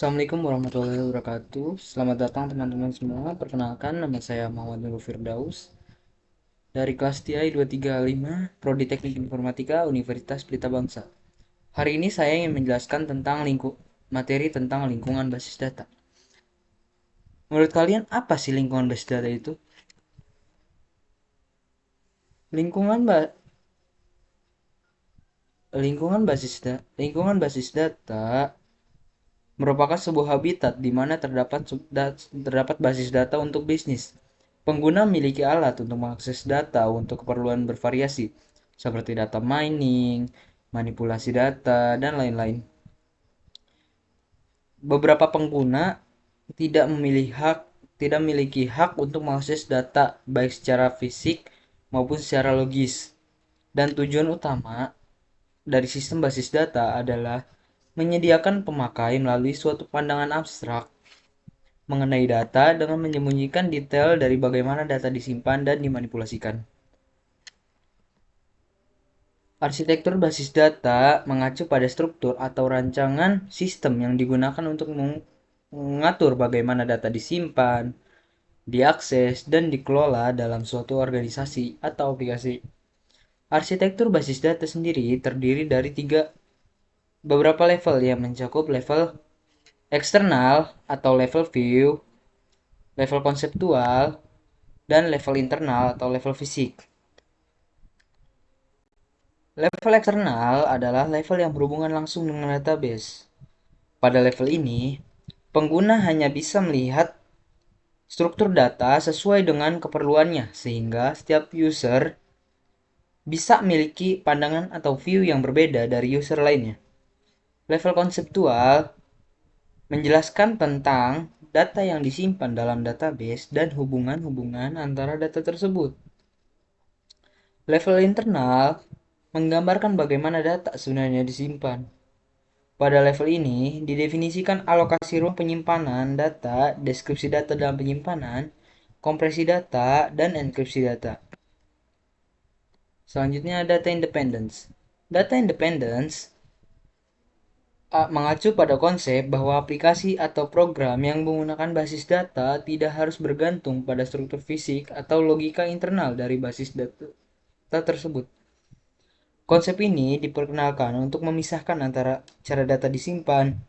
Assalamualaikum warahmatullahi wabarakatuh. Selamat datang teman-teman semua. Perkenalkan, nama saya Muhammad Nurul Firdaus dari kelas TI 235 Prodi Teknik Informatika Universitas Pelita Bangsa. Hari ini saya ingin menjelaskan tentang materi tentang lingkungan basis data. Menurut kalian apa sih lingkungan basis data itu? Lingkungan ba lingkungan basis data merupakan sebuah habitat di mana terdapat basis data untuk bisnis. Pengguna memiliki alat untuk mengakses data untuk keperluan bervariasi, seperti data mining, manipulasi data, dan lain-lain. Beberapa pengguna tidak memiliki hak untuk mengakses data baik secara fisik maupun secara logis. Dan tujuan utama dari sistem basis data adalah menyediakan pemakai melalui suatu pandangan abstrak mengenai data dengan menyembunyikan detail dari bagaimana data disimpan dan dimanipulasikan. Arsitektur basis data mengacu pada struktur atau rancangan sistem yang digunakan untuk mengatur bagaimana data disimpan, diakses, dan dikelola dalam suatu organisasi atau aplikasi. Arsitektur basis data sendiri terdiri dari beberapa level yang mencakup level eksternal atau level view, level konseptual, dan level internal atau level fisik. Level eksternal adalah level yang berhubungan langsung dengan database. Pada level ini, pengguna hanya bisa melihat struktur data sesuai dengan keperluannya, sehingga setiap user bisa memiliki pandangan atau view yang berbeda dari user lainnya. Level konseptual menjelaskan tentang data yang disimpan dalam database dan hubungan-hubungan antara data tersebut. Level internal menggambarkan bagaimana data sebenarnya disimpan. Pada level ini, didefinisikan alokasi ruang penyimpanan data, deskripsi data dalam penyimpanan, kompresi data, dan enkripsi data. Selanjutnya, data independence. Data independence mengacu pada konsep bahwa aplikasi atau program yang menggunakan basis data tidak harus bergantung pada struktur fisik atau logika internal dari basis data tersebut. Konsep ini diperkenalkan untuk memisahkan antara cara data disimpan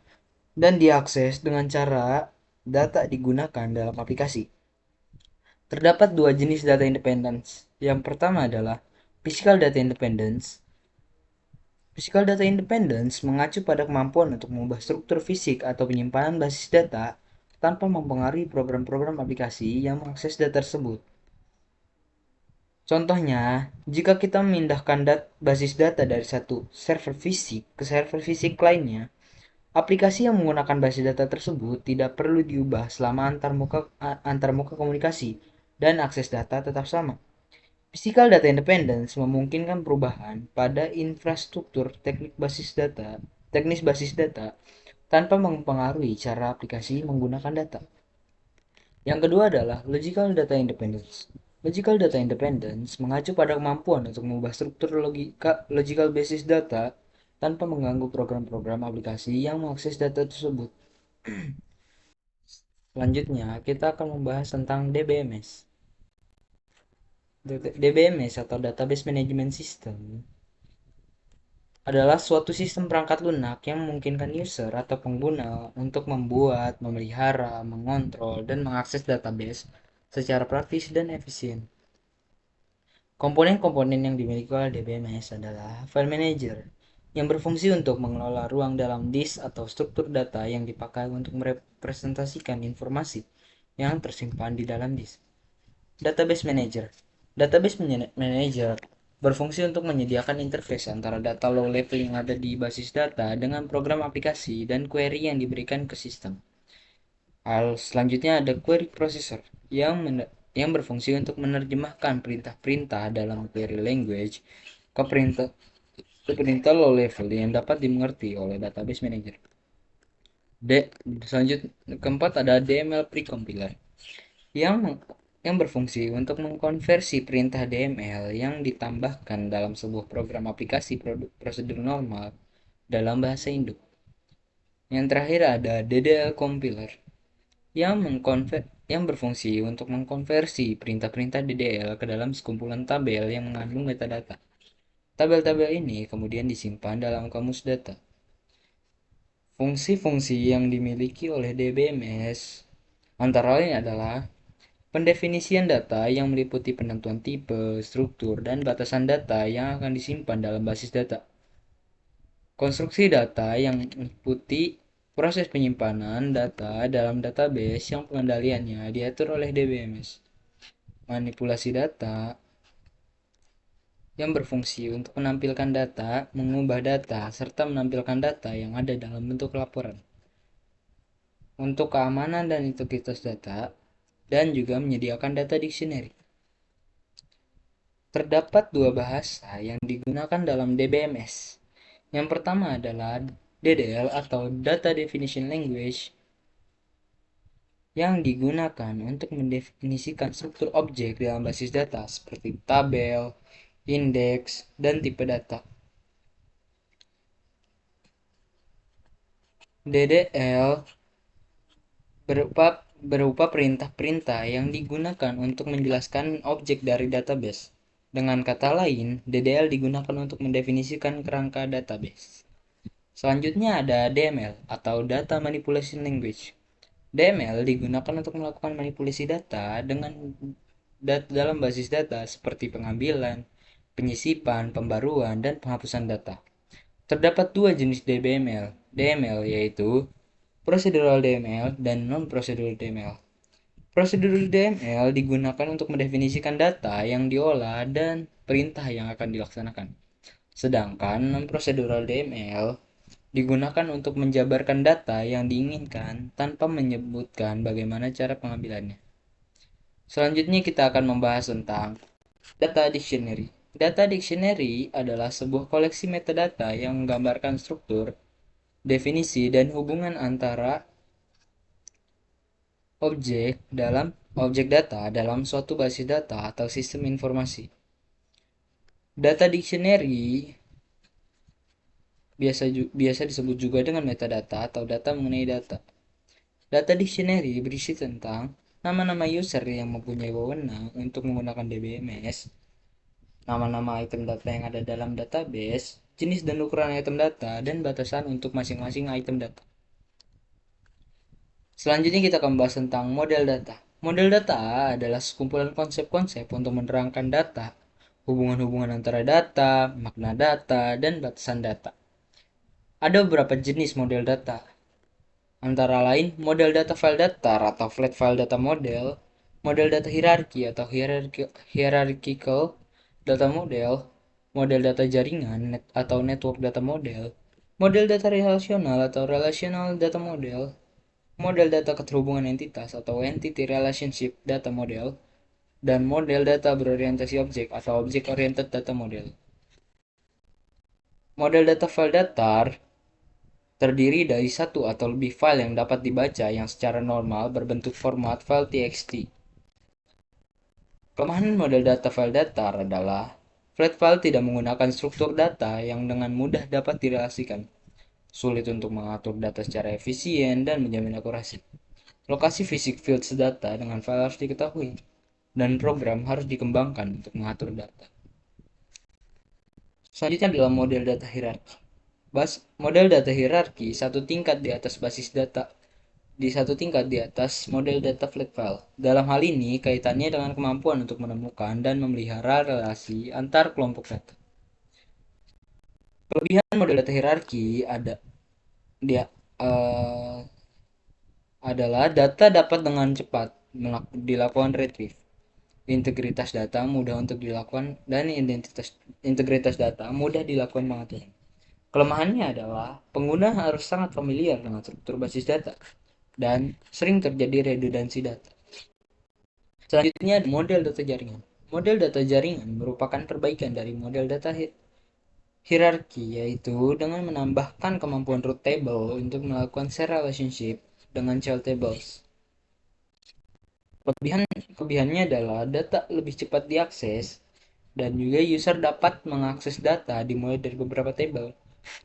dan diakses dengan cara data digunakan dalam aplikasi. Terdapat dua jenis data independence. Yang pertama adalah physical data independence. Physical data independence mengacu pada kemampuan untuk mengubah struktur fisik atau penyimpanan basis data tanpa mempengaruhi program-program aplikasi yang mengakses data tersebut. Contohnya, jika kita memindahkan basis data dari satu server fisik ke server fisik lainnya, aplikasi yang menggunakan basis data tersebut tidak perlu diubah selama antar muka komunikasi dan akses data tetap sama. Physical data independence memungkinkan perubahan pada infrastruktur teknis basis data tanpa mempengaruhi cara aplikasi menggunakan data. Yang kedua adalah logical data independence. Logical data independence mengacu pada kemampuan untuk mengubah struktur logical basis data tanpa mengganggu program-program aplikasi yang mengakses data tersebut. Selanjutnya, kita akan membahas tentang DBMS. DBMS atau Database Management System adalah suatu sistem perangkat lunak yang memungkinkan user atau pengguna untuk membuat, memelihara, mengontrol, dan mengakses database secara praktis dan efisien. Komponen-komponen yang dimiliki oleh DBMS adalah File Manager, yang berfungsi untuk mengelola ruang dalam disk atau struktur data yang dipakai untuk merepresentasikan informasi yang tersimpan di dalam disk. Database Manager. Database Manager berfungsi untuk menyediakan interface antara data low level yang ada di basis data dengan program aplikasi dan query yang diberikan ke sistem. Selanjutnya ada Query Processor yang berfungsi untuk menerjemahkan perintah-perintah dalam query language ke perintah low level yang dapat dimengerti oleh database manager. Selanjutnya keempat ada DML Precompiler yang berfungsi untuk mengkonversi perintah DML yang ditambahkan dalam sebuah program aplikasi prosedur normal dalam bahasa induk. Yang terakhir ada DDL compiler yang berfungsi untuk mengkonversi perintah-perintah DDL ke dalam sekumpulan tabel yang mengandung metadata. Tabel-tabel ini kemudian disimpan dalam kamus data. Fungsi-fungsi yang dimiliki oleh DBMS antara lain adalah pendefinisian data yang meliputi penentuan tipe, struktur, dan batasan data yang akan disimpan dalam basis data. Konstruksi data yang meliputi proses penyimpanan data dalam database yang pengendaliannya diatur oleh DBMS. Manipulasi data yang berfungsi untuk menampilkan data, mengubah data, serta menampilkan data yang ada dalam bentuk laporan. Untuk keamanan dan integritas data, dan juga menyediakan data dictionary. Terdapat dua bahasa yang digunakan dalam DBMS. Yang pertama adalah DDL atau Data Definition Language yang digunakan untuk mendefinisikan struktur objek dalam basis data seperti tabel, indeks, dan tipe data. DDL berupa perintah-perintah yang digunakan untuk menjelaskan objek dari database. Dengan kata lain, DDL digunakan untuk mendefinisikan kerangka database. Selanjutnya ada DML atau Data Manipulation Language. DML digunakan untuk melakukan manipulasi data dalam basis data seperti pengambilan, penyisipan, pembaruan, dan penghapusan data. Terdapat dua jenis DML yaitu Procedural DML dan Non-Procedural DML. Procedural DML digunakan untuk mendefinisikan data yang diolah dan perintah yang akan dilaksanakan. Sedangkan Non-Procedural DML digunakan untuk menjabarkan data yang diinginkan tanpa menyebutkan bagaimana cara pengambilannya. Selanjutnya kita akan membahas tentang Data Dictionary. Data Dictionary adalah sebuah koleksi metadata yang menggambarkan struktur, definisi, dan hubungan antara objek data dalam suatu basis data atau sistem informasi. Data Dictionary biasa disebut juga dengan metadata atau data mengenai data. Data Dictionary berisi tentang nama-nama user yang mempunyai wewenang untuk menggunakan DBMS, nama-nama item data yang ada dalam database, jenis dan ukuran item data, dan batasan untuk masing-masing item data. Selanjutnya kita akan membahas tentang model data. Model data adalah sekumpulan konsep-konsep untuk menerangkan data, hubungan-hubungan antara data, makna data, dan batasan data. Ada beberapa jenis model data, antara lain model data file datar atau flat file data model, model data hierarki atau hierarchical data model, model data jaringan atau network data model, model data relasional atau relational data model, model data keterhubungan entitas atau entity relationship data model, dan model data berorientasi objek atau object oriented data model. Model data file datar terdiri dari satu atau lebih file yang dapat dibaca yang secara normal berbentuk format file txt. Kelemahan model data file datar adalah flat file tidak menggunakan struktur data yang dengan mudah dapat direlasikan, sulit untuk mengatur data secara efisien dan menjamin akurasi. Lokasi fisik fields data dengan file harus diketahui, dan program harus dikembangkan untuk mengatur data. Selanjutnya adalah model data hierarki. Model data hierarki satu tingkat di atas basis data satu tingkat di atas model data flat file. Dalam hal ini, kaitannya dengan kemampuan untuk menemukan dan memelihara relasi antar kelompok data. Kelebihan model data hierarki adalah data dapat dengan cepat dilakukan retrieve. Integritas data mudah untuk dilakukan dan integritas data mudah dilakukan pengaturan. Kelemahannya adalah pengguna harus sangat familiar dengan struktur basis data dan sering terjadi redundansi data. Selanjutnya model data jaringan. Model data jaringan merupakan perbaikan dari model data hierarki, yaitu dengan menambahkan kemampuan root table untuk melakukan share relationship dengan child tables. Kelebihannya adalah data lebih cepat diakses dan juga user dapat mengakses data dimulai dari beberapa table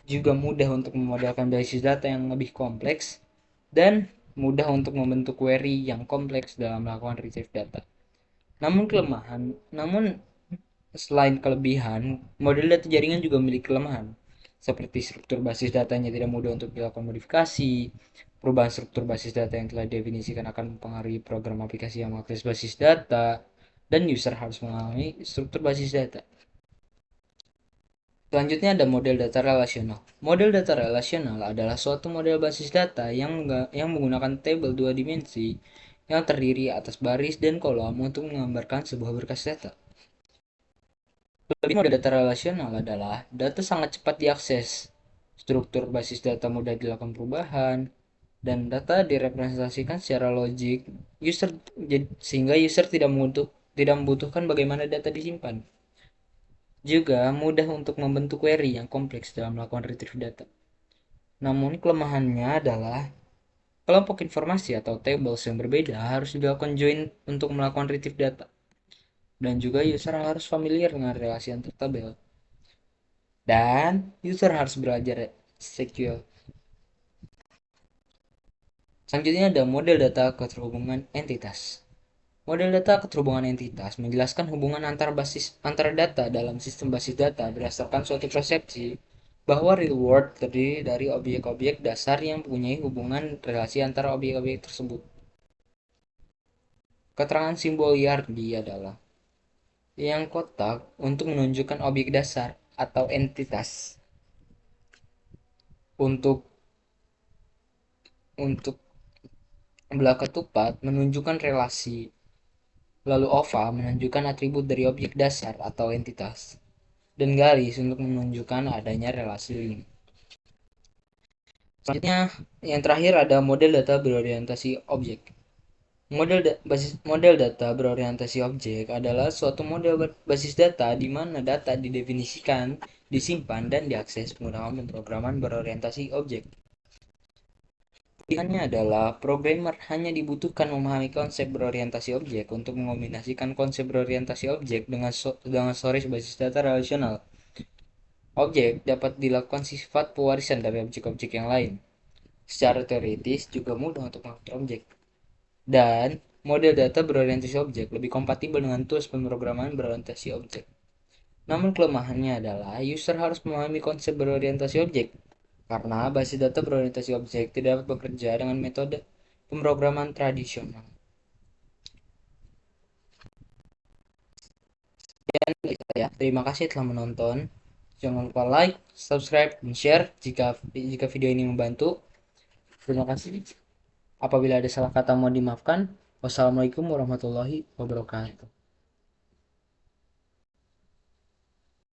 juga mudah untuk memodelkan basis data yang lebih kompleks, dan mudah untuk membentuk query yang kompleks dalam melakukan retrieve data. Namun selain kelebihan, model data jaringan juga memiliki kelemahan, seperti struktur basis datanya tidak mudah untuk dilakukan modifikasi. Perubahan struktur basis data yang telah didefinisikan akan mempengaruhi program aplikasi yang mengakses basis data, dan user harus mengalami struktur basis data. Selanjutnya ada model data relasional. Model data relasional adalah suatu model basis data yang menggunakan tabel dua dimensi yang terdiri atas baris dan kolom untuk menggambarkan sebuah berkas data. Kelebihan model data relasional adalah data sangat cepat diakses, struktur basis data mudah dilakukan perubahan, dan data direpresentasikan secara logik sehingga user tidak membutuhkan bagaimana data disimpan. Juga mudah untuk membentuk query yang kompleks dalam melakukan retrieve data. Namun kelemahannya adalah kelompok informasi atau tables yang berbeda harus dilakukan join untuk melakukan retrieve data. Dan juga user harus familiar dengan relasi antar tabel. Dan user harus belajar SQL. Selanjutnya ada model data keterhubungan entitas. Model data keterhubungan entitas menjelaskan hubungan antar data dalam sistem basis data berdasarkan suatu persepsi bahwa real world terdiri dari objek-objek dasar yang mempunyai hubungan relasi antara objek-objek tersebut. Keterangan simbol YARDI adalah yang kotak untuk menunjukkan objek dasar atau entitas. Untuk belah ketupat menunjukkan relasi, lalu oval menunjukkan atribut dari objek dasar atau entitas, dan garis untuk menunjukkan adanya relasi link. Selanjutnya, yang terakhir ada model data berorientasi objek. Model data berorientasi objek adalah suatu model basis data di mana data didefinisikan, disimpan, dan diakses menggunakan pemrograman berorientasi objek. Pilihannya adalah programmer hanya dibutuhkan memahami konsep berorientasi objek untuk mengombinasikan konsep berorientasi objek dengan storage basis data relasional. Objek dapat dilakukan sifat pewarisan dari objek-objek yang lain. Secara teoritis juga mudah untuk mengatur objek. Dan model data berorientasi objek lebih kompatibel dengan tools pemrograman berorientasi objek. Namun kelemahannya adalah user harus memahami konsep berorientasi objek, karena basis data berorientasi objek tidak dapat bekerja dengan metode pemrograman tradisional. Ya, terima kasih telah menonton. Jangan lupa like, subscribe, dan share jika video ini membantu. Terima kasih. Apabila ada salah kata mohon dimaafkan. Wassalamualaikum warahmatullahi wabarakatuh.